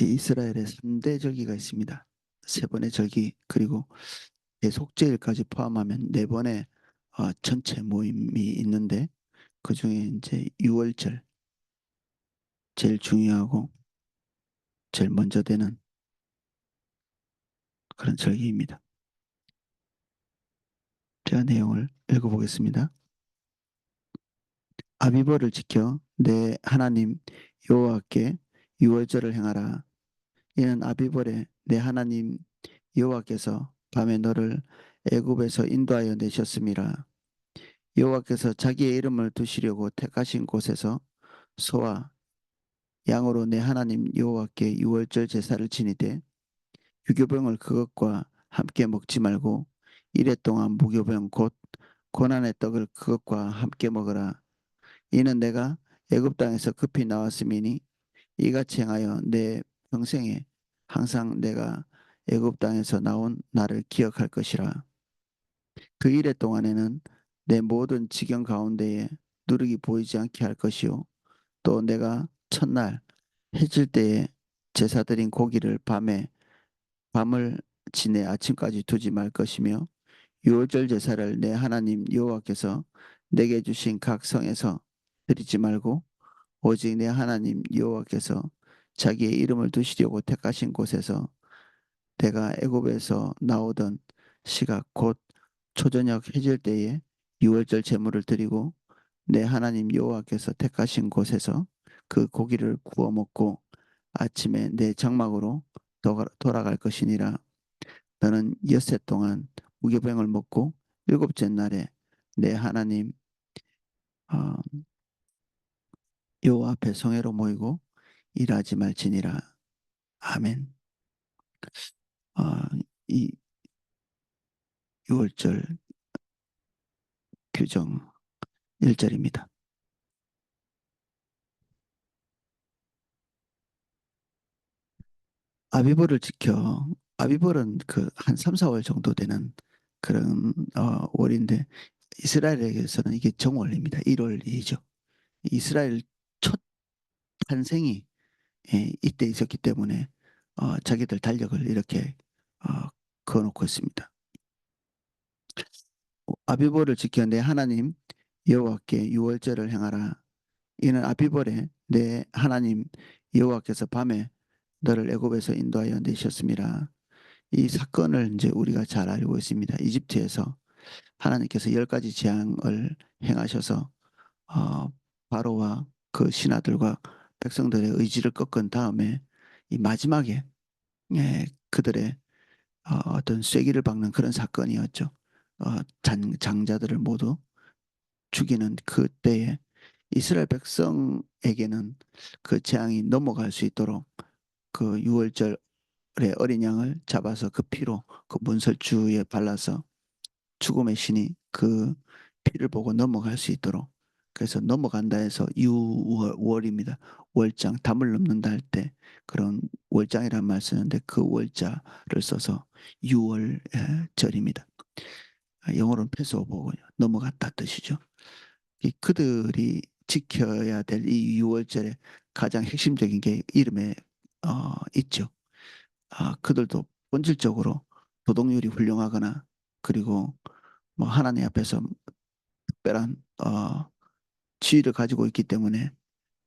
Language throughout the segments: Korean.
이 이스라엘에 3대 절기가 있습니다. 세 번의 절기 그리고 대속제일까지 포함하면 네 번의 전체 모임이 있는데 그중에 이제 6월절 제일 중요하고 제일 먼저 되는 그런 절기입니다. 제가 내용을 읽어보겠습니다. 아비보를 지켜 내 하나님 여호와께 6월절을 행하라. 이는 아비벌에 내 하나님 여호와께서 밤에 너를 애굽에서 인도하여 내셨음이라. 여호와께서 자기의 이름을 두시려고 택하신 곳에서 소와 양으로 내 하나님 여호와께 유월절 제사를 지니되 유교병을 그것과 함께 먹지 말고 이래 동안 무교병 곧 고난의 떡을 그것과 함께 먹으라. 이는 내가 애굽 땅에서 급히 나왔음이니 이같이 행하여 내 평생에 항상 내가 애굽 땅에서 나온 나를 기억할 것이라. 그 이래 동안에는 내 모든 지경 가운데에 누룩이 보이지 않게 할 것이요 또 내가 첫날 해질 때에 제사 드린 고기를 밤을 지내 아침까지 두지 말 것이며 유월절 제사를 내 하나님 여호와께서 내게 주신 각 성에서 드리지 말고 오직 내 하나님 여호와께서 자기의 이름을 두시려고 택하신 곳에서 내가 애굽에서 나오던 시각 곧 초저녁 해질 때에 유월절 제물을 드리고 내 하나님 여호와께서 택하신 곳에서 그 고기를 구워 먹고 아침에 내 장막으로 돌아갈 것이니라. 너는 엿새 동안 무교병을 먹고 일곱째 날에 내 하나님 어, 여호와 앞에 성회로 모이고 일하지 말지니라. 아멘. 어, 이 6월절 규정 1절입니다. 아비벌을 지켜 아비벌은 그 한 3, 4월 정도 되는 그런 월인데 이스라엘에게서는 이게 정월입니다. 1월이죠. 이스라엘 첫 탄생이 이때 있었기 때문에 자기들 달력을 이렇게 어, 그어놓고 있습니다. 아비벌을 지켜 내 하나님 여호와께 유월절을 행하라. 이는 아비벌에 내 하나님 여호와께서 밤에 너를 애굽에서 인도하여 내셨음이라. 이 사건을 이제 우리가 잘 알고 있습니다. 이집트에서 하나님께서 10가지 재앙을 행하셔서 어, 바로와 그 신하들과 백성들의 의지를 꺾은 다음에 이 마지막에 그들의 어떤 쐐기를 박는 그런 사건이었죠. 장자들을 모두 죽이는 그때에 이스라엘 백성에게는 그 재앙이 넘어갈 수 있도록 그 유월절에 어린 양을 잡아서 그 피로 그 문설주에 발라서 죽음의 신이 그 피를 보고 넘어갈 수 있도록 그래서 넘어간다 해서 유월입니다. 월장 담을 넘는다 할 때 그런 월장이라는 말 쓰는데 그 월자를 써서 유월절입니다. 영어로는 패스오버고요. 넘어갔다 뜻이죠. 그들이 지켜야 될 이 유월절의 가장 핵심적인 게 이름에 있죠. 그들도 본질적으로 도덕률이 훌륭하거나 그리고 뭐 하나님 앞에서 특별한 지위를 가지고 있기 때문에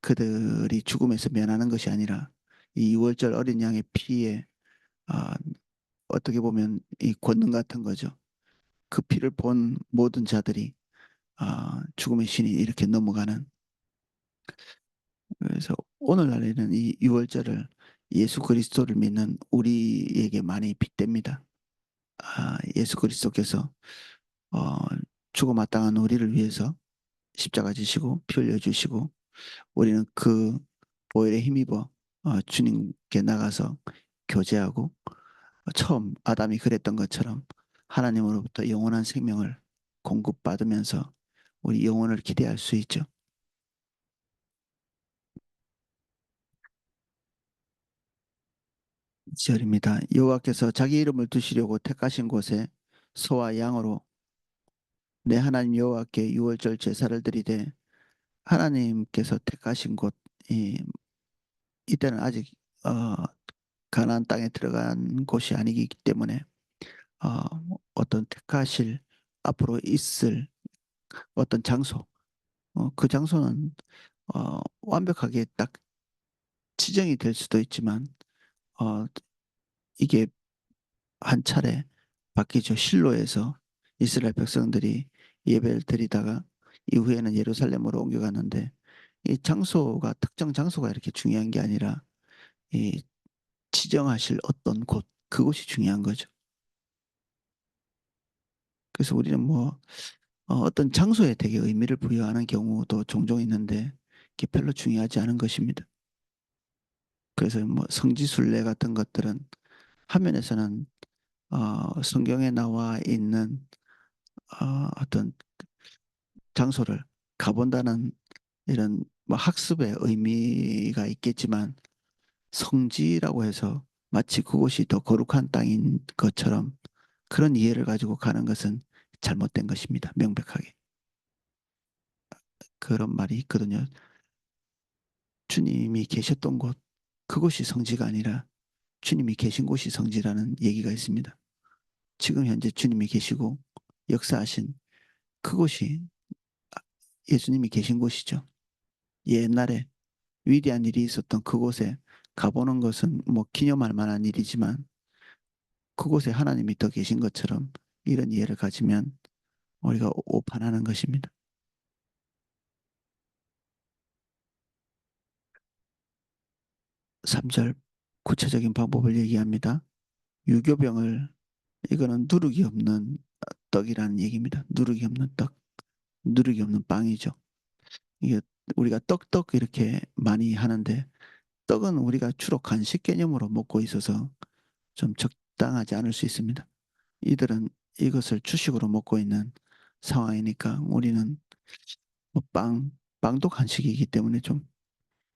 그들이 죽음에서 면하는 것이 아니라 이 유월절 어린 양의 피에 어, 어떻게 보면 이 권능 같은 거죠. 그 피를 본 모든 자들이 죽음의 신이 이렇게 넘어가는 그래서 오늘날에는 이 유월절을 예수 그리스도를 믿는 우리에게 많이 빗댑니다. 예수 그리스도께서 어, 죽어마땅한 우리를 위해서 십자가 지시고 피 흘려 주시고 우리는 그 보혈에 힘입어 주님께 나가서 교제하고 처음 아담이 그랬던 것처럼 하나님으로부터 영원한 생명을 공급받으면서 우리 영혼을 기대할 수 있죠. 절입니다. 여호와께서 자기 이름을 두시려고 택하신 곳에 소와 양으로 내 하나님 여호와께 유월절 제사를 드리되 하나님께서 택하신 곳 이때는 아직 가나안 땅에 들어간 곳이 아니기 때문에 어, 어떤 택하실 앞으로 있을 어떤 장소, 그 장소는 완벽하게 딱 지정이 될 수도 있지만 어, 이게 한 차례 바뀌죠. 실로에서 이스라엘 백성들이 예배를 드리다가 이후에는 예루살렘으로 옮겨갔는데 이 장소가 특정 장소가 이렇게 중요한 게 아니라 이 지정하실 어떤 곳 그곳이 중요한 거죠. 그래서 우리는 뭐 어떤 장소에 되게 의미를 부여하는 경우도 종종 있는데 그게 별로 중요하지 않은 것입니다. 그래서 뭐 성지순례 같은 것들은 화면에서는 성경에 나와 있는 어떤 장소를 가본다는 이런 뭐 학습의 의미가 있겠지만 성지라고 해서 마치 그곳이 더 거룩한 땅인 것처럼 그런 이해를 가지고 가는 것은 잘못된 것입니다. 명백하게. 그런 말이 있거든요. 주님이 계셨던 곳, 그곳이 성지가 아니라 주님이 계신 곳이 성지라는 얘기가 있습니다. 지금 현재 주님이 계시고 역사하신 그곳이 예수님이 계신 곳이죠. 옛날에 위대한 일이 있었던 그곳에 가보는 것은 뭐 기념할 만한 일이지만 그곳에 하나님이 더 계신 것처럼 이런 이해를 가지면 우리가 오판하는 것입니다. 3절 구체적인 방법을 얘기합니다. 유교병을 이거는 누룩이 없는 떡이라는 얘기입니다. 누룩이 없는 떡, 누룩이 없는 빵이죠. 이게 우리가 떡 이렇게 많이 하는데 떡은 우리가 주로 간식 개념으로 먹고 있어서 좀 적당하지 않을 수 있습니다. 이들은 이것을 주식으로 먹고 있는 상황이니까 우리는 뭐 빵도 간식이기 때문에 좀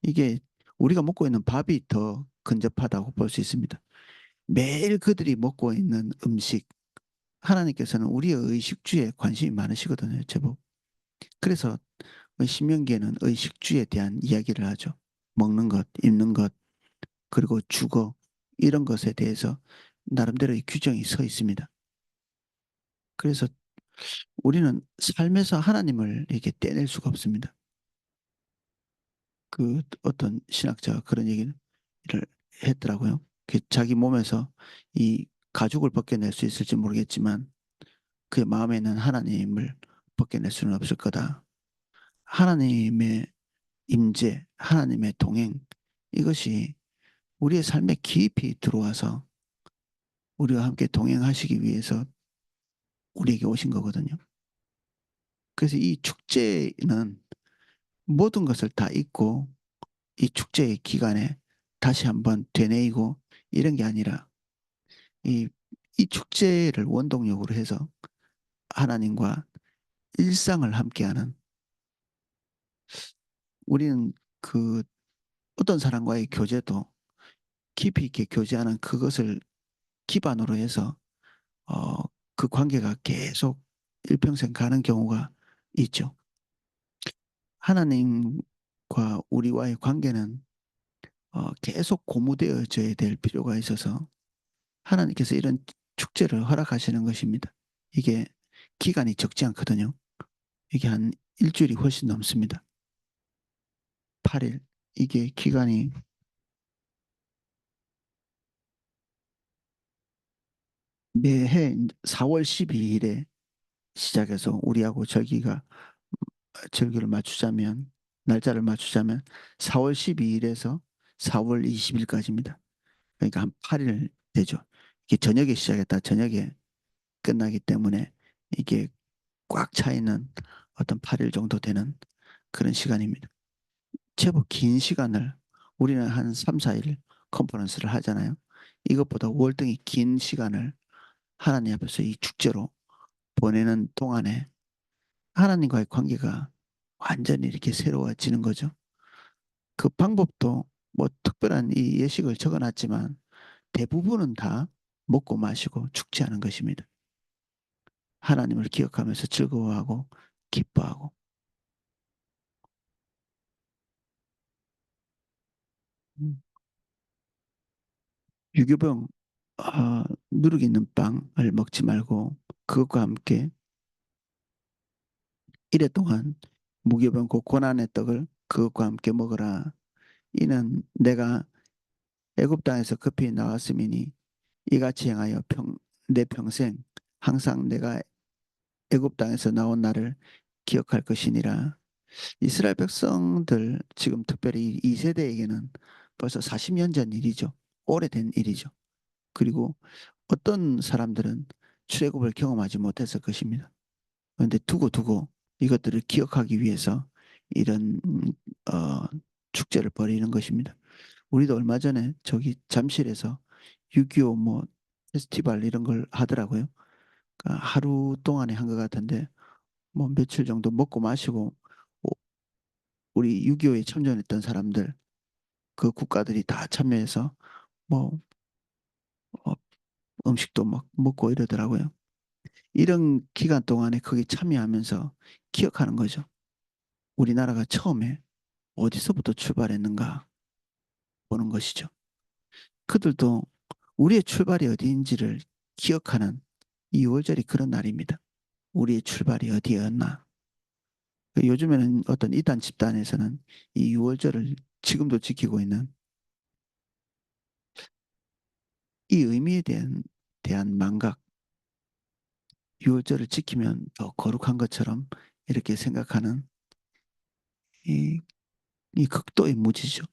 이게 우리가 먹고 있는 밥이 더 근접하다고 볼 수 있습니다. 매일 그들이 먹고 있는 음식, 하나님께서는 우리의 의식주에 관심이 많으시거든요, 제법. 그래서 신명기에는 의식주에 대한 이야기를 하죠. 먹는 것, 입는 것, 그리고 주거, 이런 것에 대해서 나름대로의 규정이 서 있습니다. 그래서 우리는 삶에서 하나님을 이렇게 떼낼 수가 없습니다. 그 어떤 신학자가 그런 얘기를 했더라고요. 그 자기 몸에서 이 가죽을 벗겨낼 수 있을지 모르겠지만 그의 마음에는 하나님을 벗겨낼 수는 없을 거다. 하나님의 임재, 하나님의 동행, 이것이 우리의 삶에 깊이 들어와서 우리와 함께 동행하시기 위해서 우리에게 오신 거거든요. 그래서 이 축제는 모든 것을 다 잊고 이 축제의 기간에 다시 한번 되뇌이고 이런 게 아니라 이, 이 축제를 원동력으로 해서 하나님과 일상을 함께하는 우리는 그 어떤 사람과의 교제도 깊이 있게 교제하는 그것을 기반으로 해서 어, 그 관계가 계속 일평생 가는 경우가 있죠. 하나님과 우리와의 관계는 계속 고무되어져야 될 필요가 있어서 하나님께서 이런 축제를 허락하시는 것입니다. 이게 기간이 적지 않거든요. 이게 한 일주일이 훨씬 넘습니다. 8일. 이게 기간이 매해 4월 12일에 시작해서 우리하고 절기를 맞추자면 날짜를 맞추자면 4월 12일에서 4월 20일까지입니다. 그러니까 한 8일 되죠. 이게 저녁에 시작했다 저녁에 끝나기 때문에 이게 꽉 차 있는 어떤 8일 정도 되는 그런 시간입니다. 제법 긴 시간을 우리는 한 3, 4일 컨퍼런스를 하잖아요. 이것보다 월등히 긴 시간을 하나님 앞에서 이 축제로 보내는 동안에 하나님과의 관계가 완전히 이렇게 새로워지는 거죠. 그 방법도 뭐 특별한 이 예식을 적어놨지만 대부분은 다 먹고 마시고 축제하는 것입니다. 하나님을 기억하면서 즐거워하고 기뻐하고 유교병 누룩 있는 빵을 먹지 말고 그것과 함께 이래 동안 무교병 그 고난의 떡을 그것과 함께 먹어라. 이는 내가 애굽 땅에서 급히 나왔음이니 이같이 행하여 내 평생 항상 내가 애굽 땅에서 나온 나를 기억할 것이니라. 이스라엘 백성들 지금 특별히 이 세대에게는 벌써 40년 전 일이죠. 오래된 일이죠. 그리고 어떤 사람들은 출애굽을 경험하지 못했을 것입니다. 그런데 두고두고 이것들을 기억하기 위해서 이런 어, 축제를 벌이는 것입니다. 우리도 얼마 전에 저기 잠실에서 6.25 뭐 페스티벌 이런 걸 하더라고요. 그러니까 하루 동안에 한 것 같은데 뭐 며칠 정도 먹고 마시고 우리 6.25에 참전했던 사람들 그 국가들이 다 참여해서 뭐 어, 음식도 막 먹고 이러더라고요. 이런 기간 동안에 거기 참여하면서 기억하는 거죠. 우리나라가 처음에 어디서부터 출발했는가 보는 것이죠. 그들도 우리의 출발이 어디인지를 기억하는 이 6월절이 그런 날입니다. 우리의 출발이 어디였나. 요즘에는 어떤 이단 집단에서는 이 6월절을 지금도 지키고 있는 이 의미에 대한 망각, 6월절을 지키면 더 거룩한 것처럼 이렇게 생각하는 이, 이 극도의 무지죠.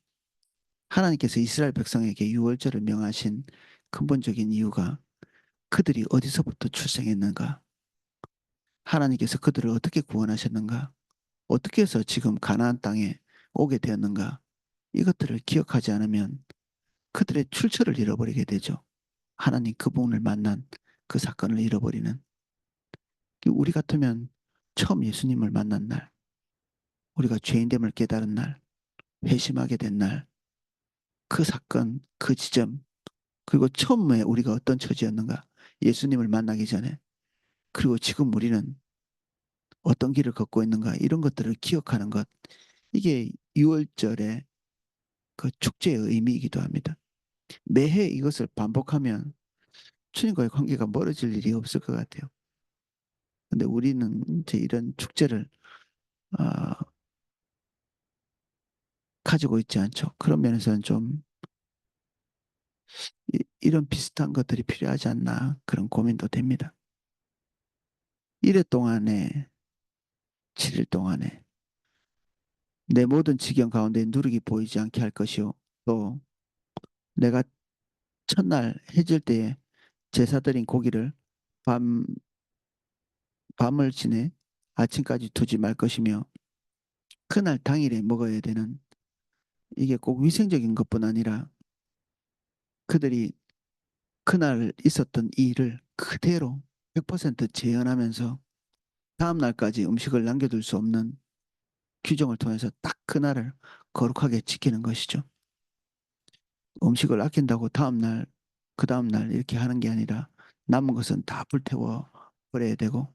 하나님께서 이스라엘 백성에게 6월절을 명하신 근본적인 이유가 그들이 어디서부터 출생했는가? 하나님께서 그들을 어떻게 구원하셨는가? 어떻게 해서 지금 가나안 땅에 오게 되었는가? 이것들을 기억하지 않으면 그들의 출처를 잃어버리게 되죠. 하나님 그분을 만난 그 사건을 잃어버리는. 우리 같으면 처음 예수님을 만난 날, 우리가 죄인됨을 깨달은 날, 회심하게 된 날, 그 사건, 그 지점, 그리고 처음에 우리가 어떤 처지였는가? 예수님을 만나기 전에. 그리고 지금 우리는 어떤 길을 걷고 있는가? 이런 것들을 기억하는 것. 이게 6월절의 그 축제의 의미이기도 합니다. 매해 이것을 반복하면 주님과의 관계가 멀어질 일이 없을 것 같아요. 근데 우리는 이제 이런 축제를 어, 가지고 있지 않죠. 그런 면에서는 좀 이런 비슷한 것들이 필요하지 않나 그런 고민도 됩니다. 1회 동안에 7일 동안에 내 모든 지경 가운데 누룩이 보이지 않게 할 것이요. 또 내가 첫날 해질 때에 제사 드린 고기를 밤, 밤을 지내 아침까지 두지 말 것이며 그날 당일에 먹어야 되는 이게 꼭 위생적인 것뿐 아니라 그들이 그날 있었던 이 일을 그대로 100% 재현하면서 다음 날까지 음식을 남겨둘 수 없는 규정을 통해서 딱 그날을 거룩하게 지키는 것이죠. 음식을 아낀다고 다음날, 그 다음날 이렇게 하는 게 아니라 남은 것은 다 불태워 버려야 되고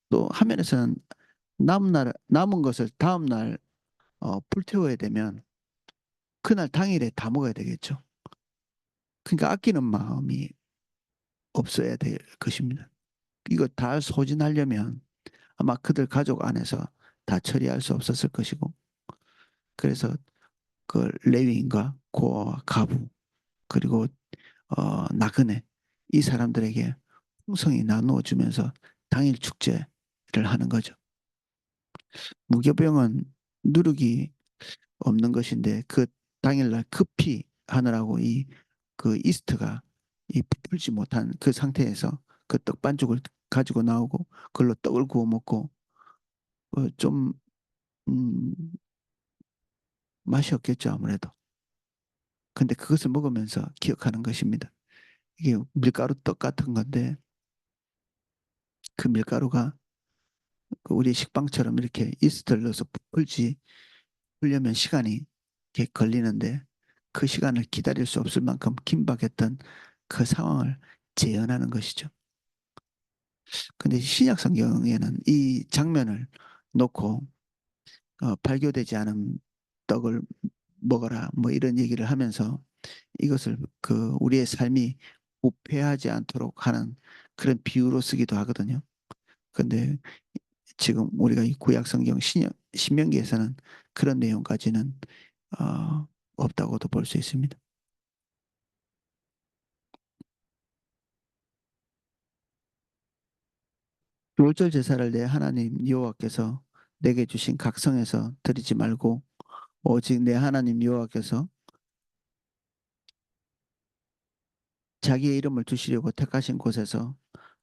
또 한면에서는 남은 것을 다음날 불태워야 되면 그날 당일에 다 먹어야 되겠죠. 그러니까 아끼는 마음이 없어야 될 것입니다. 이거 다 소진하려면 아마 그들 가족 안에서 다 처리할 수 없었을 것이고 그래서 그 레위인과 고아와 가부 그리고 나그네 이 사람들에게 풍성히 나누어 주면서 당일 축제를 하는 거죠. 무교병은 누룩이 없는 것인데 그 당일날 급히 하느라고 이 그 이스트가 이 부풀지 못한 그 상태에서 그 떡 반죽을 가지고 나오고 그걸로 떡을 구워 먹고 좀 음, 맛이 없겠죠 아무래도. 근데 그것을 먹으면서 기억하는 것입니다. 이게 밀가루 떡 같은 건데 그 밀가루가 그 우리 식빵처럼 이렇게 이스트를 넣어서 풀지 풀려면 시간이 이렇게 걸리는데 그 시간을 기다릴 수 없을 만큼 긴박했던 그 상황을 재현하는 것이죠. 근데 신약 성경에는 이 장면을 놓고 발교되지 않은 떡을 먹어라 뭐 이런 얘기를 하면서 이것을 그 우리의 삶이 부패하지 않도록 하는 그런 비유로 쓰기도 하거든요. 근데 지금 우리가 이 구약 성경 신명기에서는 그런 내용까지는 어, 없다고도 볼 수 있습니다. 유월절 제사를 내 하나님 여호와께서 내게 주신 각성에서 드리지 말고 오직 내 하나님 여호와께서 자기의 이름을 두시려고 택하신 곳에서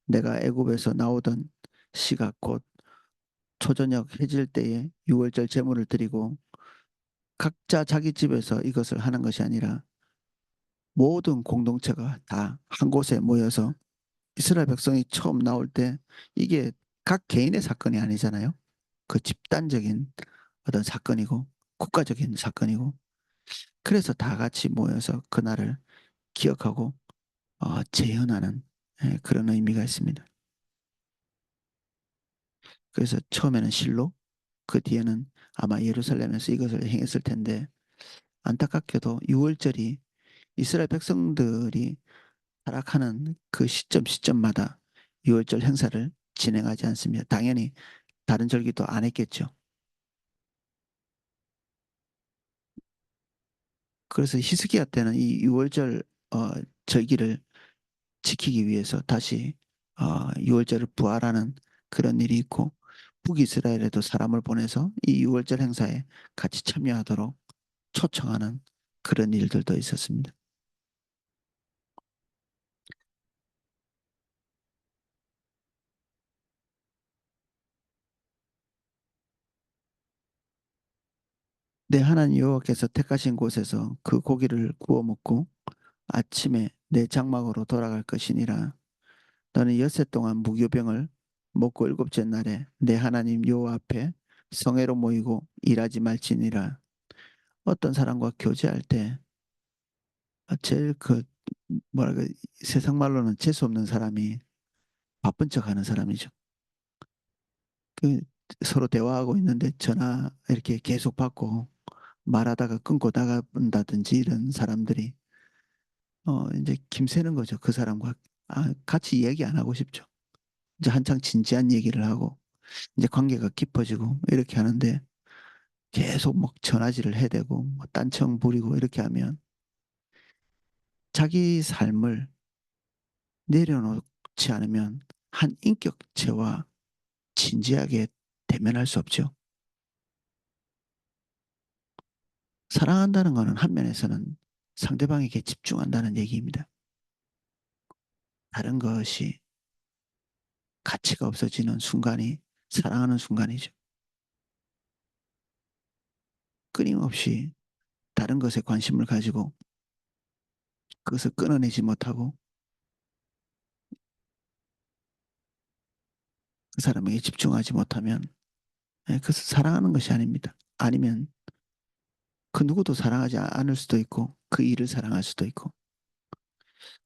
내가 애굽에서 나오던 시가 곧 초저녁 해질 때에 유월절 제물을 드리고 각자 자기 집에서 이것을 하는 것이 아니라 모든 공동체가 다 한 곳에 모여서 이스라엘 백성이 처음 나올 때 이게 각 개인의 사건이 아니잖아요. 그 집단적인 어떤 사건이고 국가적인 사건이고 그래서 다 같이 모여서 그날을 기억하고 재현하는 그런 의미가 있습니다. 그래서 처음에는 실로 그 뒤에는 아마 예루살렘에서 이것을 행했을 텐데 안타깝게도 유월절이 이스라엘 백성들이 타락하는 그 시점마다 유월절 행사를 진행하지 않습니다. 당연히 다른 절기도 안 했겠죠. 그래서 히스기야 때는 이 유월절 절기를 지키기 위해서 다시 유월절을 부활하는 그런 일이 있고 북이스라엘에도 사람을 보내서 이 유월절 행사에 같이 참여하도록 초청하는 그런 일들도 있었습니다. 내 하나님 여호와께서 택하신 곳에서 그 고기를 구워 먹고 아침에 내 장막으로 돌아갈 것이니라. 너는 엿새 동안 무교병을 먹고 일곱째 날에 내 하나님 여호와 앞에 성회로 모이고 일하지 말지니라. 어떤 사람과 교제할 때 제일 그 뭐랄까 세상 말로는 재수 없는 사람이 바쁜 척하는 사람이죠. 그 서로 대화하고 있는데 전화 이렇게 계속 받고 말하다가 끊고 나간다든지 이런 사람들이 이제 김새는 거죠. 그 사람과 같이 얘기 안 하고 싶죠. 이제 한창 진지한 얘기를 하고 이제 관계가 깊어지고 이렇게 하는데 계속 막 전화질을 해대고 뭐 딴청 부리고 이렇게 하면 자기 삶을 내려놓지 않으면 한 인격체와 진지하게 대면할 수 없죠. 사랑한다는 것은 한면에서는 상대방에게 집중한다는 얘기입니다. 다른 것이 가치가 없어지는 순간이 사랑하는 순간이죠. 끊임없이 다른 것에 관심을 가지고 그것을 끊어내지 못하고 그 사람에게 집중하지 못하면 그것을 사랑하는 것이 아닙니다. 아니면 그 누구도 사랑하지 않을 수도 있고 그 일을 사랑할 수도 있고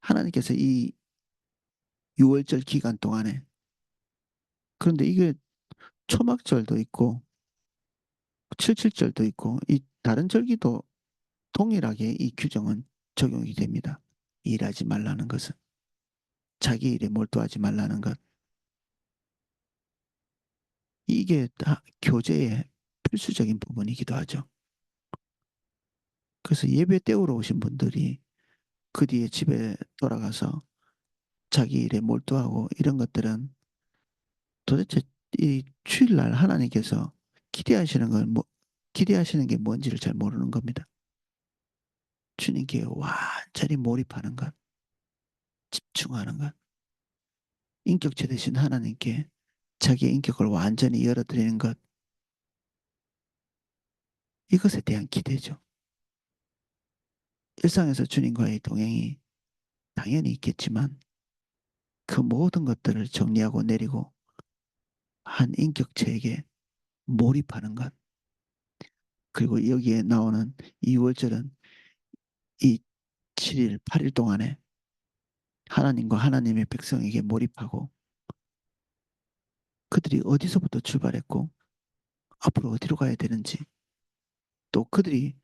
하나님께서 이 6월절 기간 동안에 그런데 이게 초막절도 있고 칠칠절도 있고 이 다른 절기도 동일하게 이 규정은 적용이 됩니다. 일하지 말라는 것은 자기 일에 몰두하지 말라는 것 이게 다 교제의 필수적인 부분이기도 하죠. 그래서 예배 때우러 오신 분들이 그 뒤에 집에 돌아가서 자기 일에 몰두하고 이런 것들은 도대체 이 주일날 하나님께서 기대하시는 건 기대하시는 게 뭔지를 잘 모르는 겁니다. 주님께 완전히 몰입하는 것, 집중하는 것, 인격체 되신 하나님께 자기의 인격을 완전히 열어드리는 것, 이것에 대한 기대죠. 일상에서 주님과의 동행이 당연히 있겠지만 그 모든 것들을 정리하고 내리고 한 인격체에게 몰입하는 것, 그리고 여기에 나오는 2월절은 이 7일, 8일 동안에 하나님과 하나님의 백성에게 몰입하고 그들이 어디서부터 출발했고 앞으로 어디로 가야 되는지 또 그들이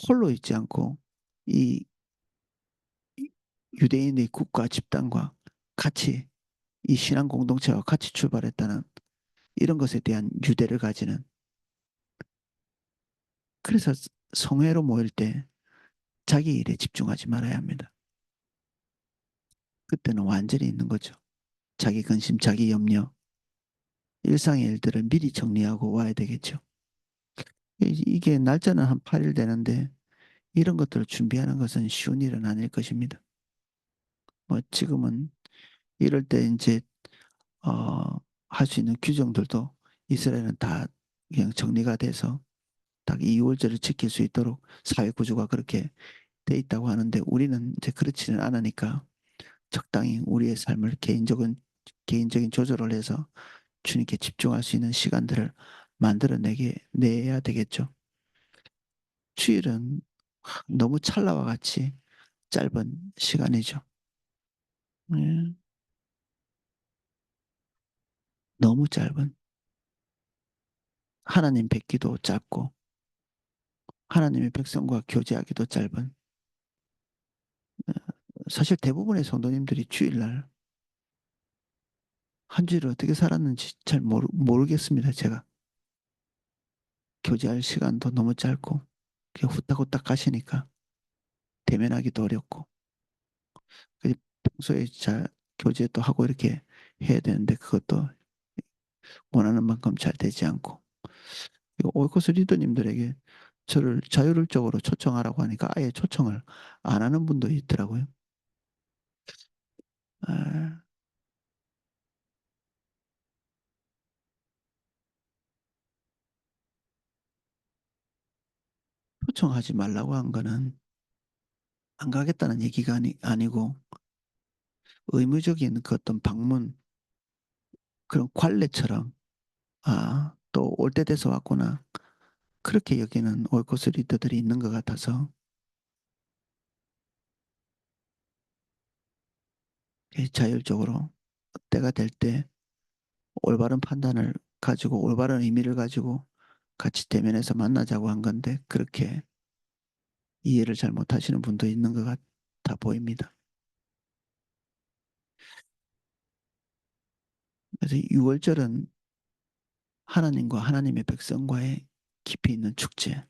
홀로 있지 않고 이 유대인의 국가 집단과 같이 이 신앙 공동체와 같이 출발했다는 이런 것에 대한 유대를 가지는 그래서 성회로 모일 때 자기 일에 집중하지 말아야 합니다. 그때는 완전히 있는 거죠. 자기 근심, 자기 염려, 일상의 일들을 미리 정리하고 와야 되겠죠. 이게 날짜는 한 8일 되는데 이런 것들을 준비하는 것은 쉬운 일은 아닐 것입니다. 뭐 지금은 이럴 때 이제 할 수 있는 규정들도 이스라엘은 다 그냥 정리가 돼서 딱 이 유월절을 지킬 수 있도록 사회 구조가 그렇게 돼 있다고 하는데 우리는 이제 그렇지는 않으니까 적당히 우리의 삶을 개인적인 조절을 해서 주님께 집중할 수 있는 시간들을 내야 되겠죠. 주일은 너무 찰나와 같이 짧은 시간이죠. 예, 너무 짧은 하나님 뵙기도 짧고 하나님의 백성과 교제하기도 짧은 사실 대부분의 성도님들이 주일날 한 주일을 어떻게 살았는지 잘 모르겠습니다. 제가 교제할 시간도 너무 짧고 그냥 후딱후딱 가시니까 대면하기도 어렵고 평소에 잘 교제도 하고 이렇게 해야 되는데 그것도 원하는 만큼 잘 되지 않고 오이코스 리더님들에게 저를 자율적으로 초청하라고 하니까 아예 초청을 안 하는 분도 있더라고요. 아, 초청하지 말라고 한 거는 안 가겠다는 얘기가 아니고 의무적인 그 어떤 방문 그런 관례처럼 또 올 때 돼서 왔구나 그렇게 여기는 오이코스 리더들이 있는 것 같아서 자율적으로 때가 될 때 올바른 판단을 가지고 올바른 의미를 가지고 같이 대면해서 만나자고 한 건데 그렇게 이해를 잘 못하시는 분도 있는 것 같아 보입니다. 그래서 6월절은 하나님과 하나님의 백성과의 깊이 있는 축제,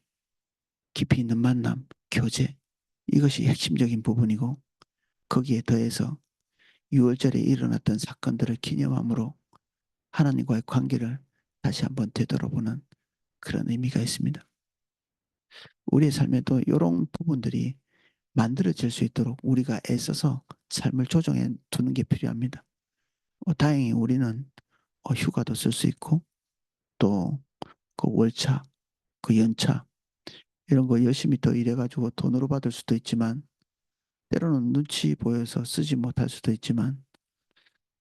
깊이 있는 만남, 교제 이것이 핵심적인 부분이고 거기에 더해서 6월절에 일어났던 사건들을 기념함으로 하나님과의 관계를 다시 한번 되돌아보는 그런 의미가 있습니다. 우리의 삶에도 이런 부분들이 만들어질 수 있도록 우리가 애써서 삶을 조정해 두는 게 필요합니다. 다행히 우리는 휴가도 쓸 수 있고 또 그 월차, 그 연차 이런 거 열심히 더 일해가지고 돈으로 받을 수도 있지만 때로는 눈치 보여서 쓰지 못할 수도 있지만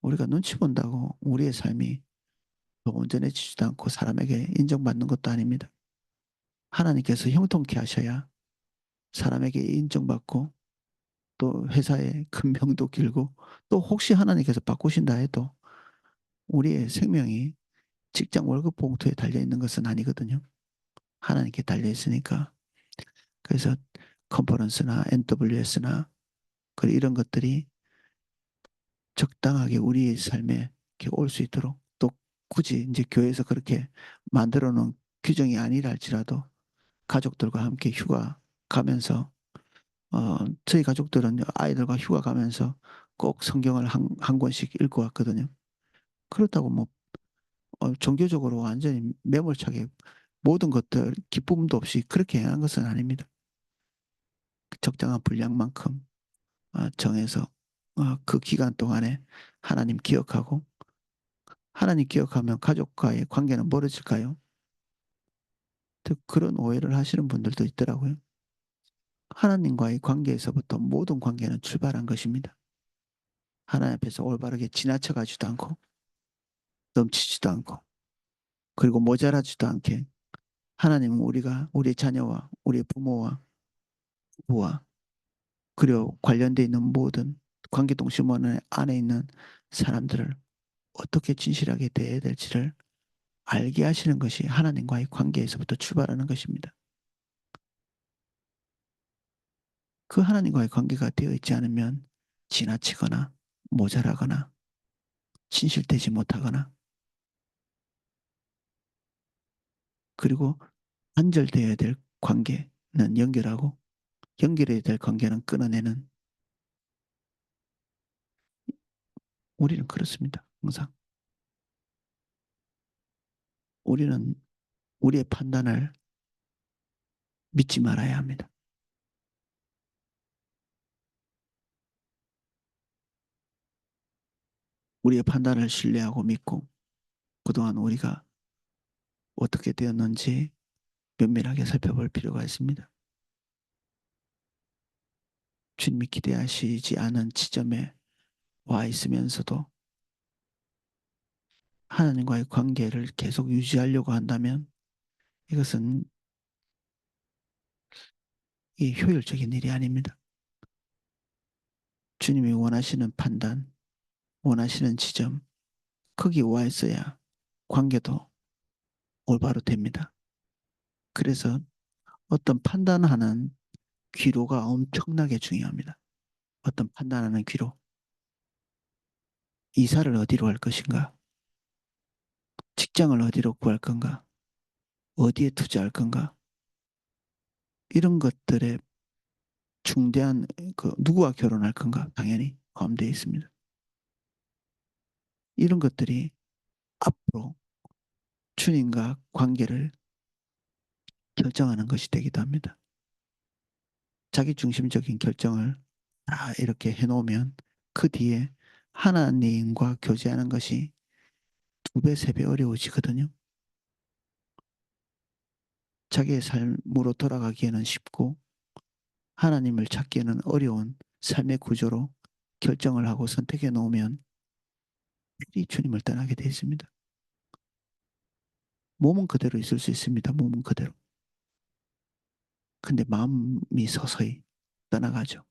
우리가 눈치 본다고 우리의 삶이 더 온전해지지도 않고 사람에게 인정받는 것도 아닙니다. 하나님께서 형통케 하셔야 사람에게 인정받고 또 회사에 큰 명도 길고 또 혹시 하나님께서 바꾸신다 해도 우리의 생명이 직장 월급 봉투에 달려 있는 것은 아니거든요. 하나님께 달려 있으니까. 그래서 컨퍼런스나 NWS나 이런 것들이 적당하게 우리의 삶에 올 수 있도록 또 굳이 이제 교회에서 그렇게 만들어 놓은 규정이 아니라 할지라도 가족들과 함께 휴가 가면서 저희 가족들은 아이들과 휴가 가면서 꼭 성경을 한 권씩 읽고 왔거든요. 그렇다고 뭐 종교적으로 완전히 매몰차게 모든 것들 기쁨도 없이 그렇게 행한 것은 아닙니다. 적당한 분량만큼 정해서 그 기간 동안에 하나님 기억하고 하나님 기억하면 가족과의 관계는 멀어질까요? 그런 오해를 하시는 분들도 있더라고요. 하나님과의 관계에서부터 모든 관계는 출발한 것입니다. 하나님 앞에서 올바르게 지나쳐 가지도 않고 넘치지도 않고 그리고 모자라지도 않게 하나님은 우리의 자녀와 우리의 부모와 부부와 그리고 관련되어 있는 모든 관계동심원 안에 있는 사람들을 어떻게 진실하게 대해야 될지를 알게 하시는 것이 하나님과의 관계에서부터 출발하는 것입니다. 그 하나님과의 관계가 되어 있지 않으면 지나치거나 모자라거나 진실되지 못하거나 그리고 단절되어야 될 관계는 연결하고 연결해야 될 관계는 끊어내는 우리는 그렇습니다. 항상 우리는 우리의 판단을 믿지 말아야 합니다. 우리의 판단을 신뢰하고 믿고 그동안 우리가 어떻게 되었는지 면밀하게 살펴볼 필요가 있습니다. 주님이 기대하시지 않은 지점에 와 있으면서도 하나님과의 관계를 계속 유지하려고 한다면 이것은 이 효율적인 일이 아닙니다. 주님이 원하시는 판단, 원하시는 지점, 거기 와 있어야 관계도 올바로 됩니다. 그래서 어떤 판단하는 귀로가 엄청나게 중요합니다. 어떤 판단하는 귀로. 이사를 어디로 할 것인가? 직장을 어디로 구할 건가? 어디에 투자할 건가? 이런 것들에 중대한 누구와 결혼할 건가? 당연히 포함되어 있습니다. 이런 것들이 앞으로 주님과 관계를 결정하는 것이 되기도 합니다. 자기 중심적인 결정을 다 이렇게 해놓으면 그 뒤에 하나님과 교제하는 것이 2배, 3배 어려워지거든요. 자기의 삶으로 돌아가기에는 쉽고 하나님을 찾기에는 어려운 삶의 구조로 결정을 하고 선택해 놓으면 이 주님을 떠나게 되어 있습니다. 몸은 그대로 있을 수 있습니다. 몸은 그대로. 근데 마음이 서서히 떠나가죠.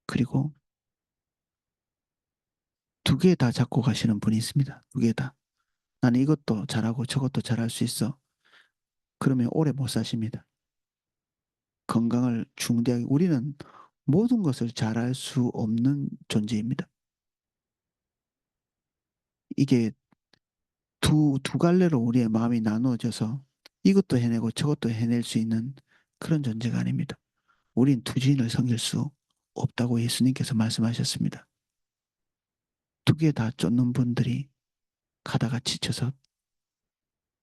그리고 2개 다 잡고 가시는 분이 있습니다. 2개 다. 나는 이것도 잘하고 저것도 잘할 수 있어. 그러면 오래 못 사십니다. 건강을 중대하게 우리는 모든 것을 잘할 수 없는 존재입니다. 이게 두 갈래로 우리의 마음이 나누어져서 이것도 해내고 저것도 해낼 수 있는 그런 존재가 아닙니다. 우린 투지인을 섬길 수 없다고 예수님께서 말씀하셨습니다. 2개 다 쫓는 분들이 가다가 지쳐서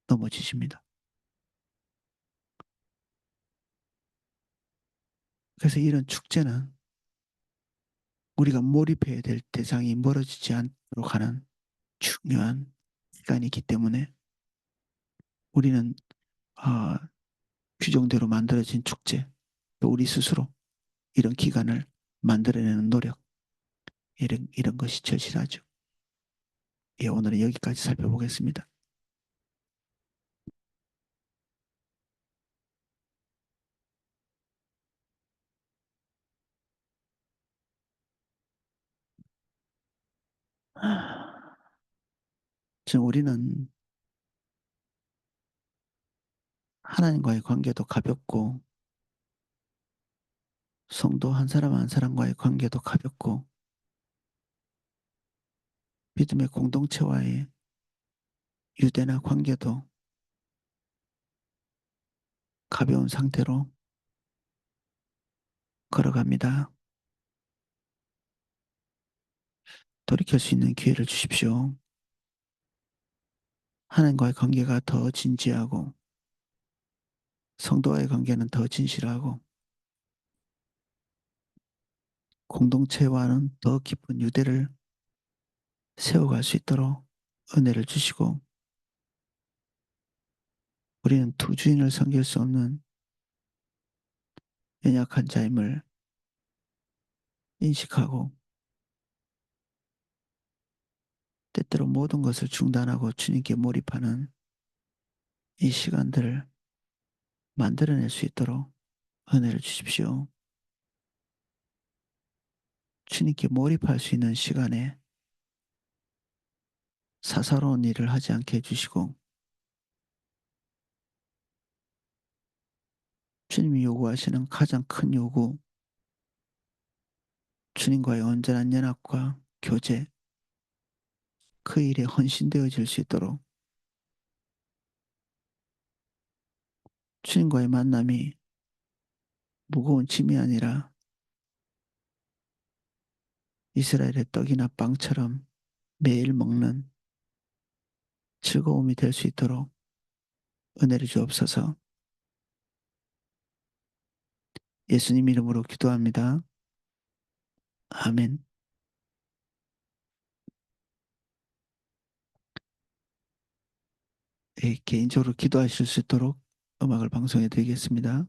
넘어지십니다. 그래서 이런 축제는 우리가 몰입해야 될 대상이 멀어지지 않도록 하는 중요한 시간이기 때문에 우리는 어, 규정대로 만들어진 축제, 또 우리 스스로 이런 기간을 만들어내는 노력, 이런 것이 절실하죠. 예, 오늘은 여기까지 살펴보겠습니다. 지금 우리는 하나님과의 관계도 가볍고 성도 한 사람 한 사람과의 관계도 가볍고 믿음의 공동체와의 유대나 관계도 가벼운 상태로 걸어갑니다. 돌이킬 수 있는 기회를 주십시오. 하나님과의 관계가 더 진지하고 성도와의 관계는 더 진실하고 공동체와는 더 깊은 유대를 세워갈 수 있도록 은혜를 주시고 우리는 두 주인을 섬길 수 없는 연약한 자임을 인식하고 때때로 모든 것을 중단하고 주님께 몰입하는 이 시간들을 만들어낼 수 있도록 은혜를 주십시오. 주님께 몰입할 수 있는 시간에 사사로운 일을 하지 않게 해주시고 주님이 요구하시는 가장 큰 요구, 주님과의 온전한 연합과 교제, 그 일에 헌신되어질 수 있도록 주님과의 만남이 무거운 짐이 아니라 이스라엘의 떡이나 빵처럼 매일 먹는 즐거움이 될 수 있도록 은혜를 주옵소서. 예수님 이름으로 기도합니다. 아멘. 예, 개인적으로 기도하실 수 있도록 음악을 방송해 드리겠습니다.